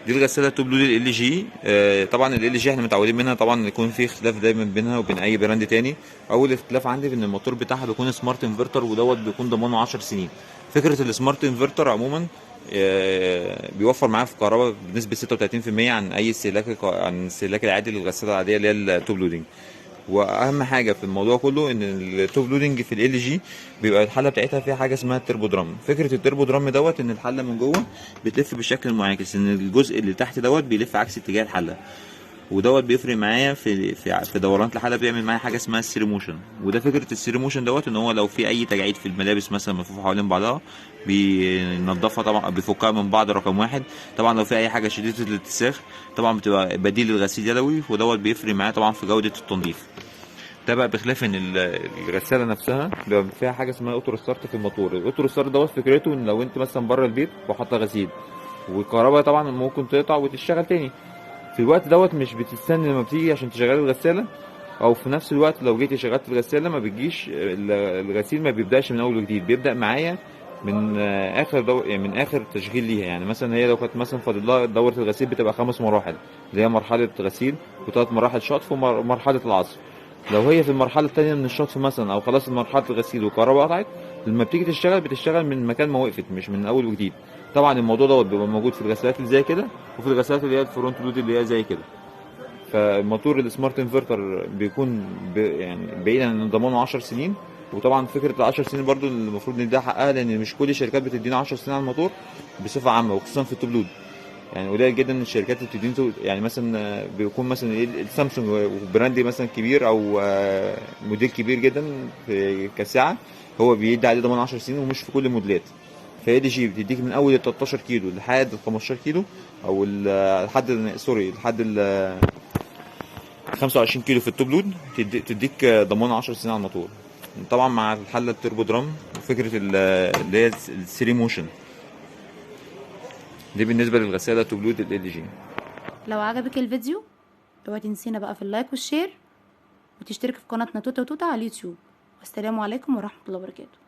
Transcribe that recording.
دي الغساله توب لود ال جي. طبعا ال جي احنا متعودين منها طبعا يكون في اختلاف دايما بينها وبين اي براند تاني. اول اختلاف عندي في ان الموتور بتاعها بيكون سمارت انفرتر، ودوت بيكون ضمانه 10 سنين. فكره السمارت انفرتر عموما بيوفر معايا في الكهرباء بنسبه 36% عن اي استهلاك، عن الاستهلاك العادي للغساله العاديه اللي هي التوب لودنج. واهم حاجه في الموضوع كله ان التوب لودنج في ال جي بيبقى الحله بتاعتها فيها حاجه اسمها التربو درام. فكره التربو درام دوت ان الحله من جوه بتلف بالشكل المعاكس، ان الجزء اللي تحت دوت بيلف عكس اتجاه الحله، ودوت بيفرق معايا في دورانات الحله، بيعمل معايا حاجه اسمها السيري موشن. وده فكره السيري موشن دوت ان هو لو في اي تجاعيد في الملابس مثلا ملفوفه حوالين بعضها بينضفها طبعا، بيفكها من بعض رقم واحد. طبعا لو في اي حاجه شديده الاتساخ طبعا بتبقى بديل للغسيل يدوي، ودوت بيفرق معايا طبعا في جوده التنظيف. ده بقى بخلاف ان الغساله نفسها بيبقى فيها حاجه اسمها اوتو ريستارت في الموتور. الاوتو ريستارت دوت فكرته ان لو انت مثلا بره البيت وحاطه غسيل والكهرباء طبعا ممكن تقطع وتشتغل تاني، في الوقت دوت مش بتستنى لما بتيجي عشان تشغل الغساله، او في نفس الوقت لو جيتي شغلت الغساله ما بتجيش الغسيل ما بيبداش من اول وجديد، بيبدا معايا من اخر يعني من اخر تشغيل ليها. يعني مثلا هي لو كانت مثلا فاضل لها دوره الغسيل بتبقى 5 مراحل، اللي هي مرحله غسيل وثلاث مراحل شطف ومرحله العصر. لو هي في المرحله الثانيه من الشطف مثلا او خلاص مرحله الغسيل والكهرباء قطعت، لما بتيجي تشتغل بتشتغل من مكان ما وقفت مش من اول وجديد. طبعا الموضوع دوت بيبقى موجود في الغسالات اللي زي كده وفي الغسالات اللي هي الفرونت لود اللي هي زي كده. فالموتور السمارت انفرتر بيكون يعني بعيدا عن ضمانه 10 سنين. وطبعا فكره ال 10 سنين برضو المفروض نديها حقها، لان مش كل الشركات بتدينا 10 سنين على الموتور بصفه عامه، وخصوصا في التوب لود. يعني قليل جدا الشركات اللي بتدينا يعني مثلا بيكون مثلا السامسونج وبراند مثلا كبير او موديل كبير جدا في كسعه هو بيدي عليه ضمان 10 سنين، ومش في كل الموديلات. فهي دي جي بتديك من اول ال 13 كيلو لحد ال 15 كيلو، او لحد سوري لحد ال 25 كيلو في التوب لود، تديك ضمان 10 سنين على الموتور. طبعا مع الحله التربو درام وفكره اللي هي السيري موشن. دي بالنسبه للغساله توب لود ال جي. لو عجبك الفيديو اوعي تنسينا بقى في اللايك والشير، وتشترك في قناتنا توتا وتوتا على اليوتيوب. والسلام عليكم ورحمة الله وبركاته.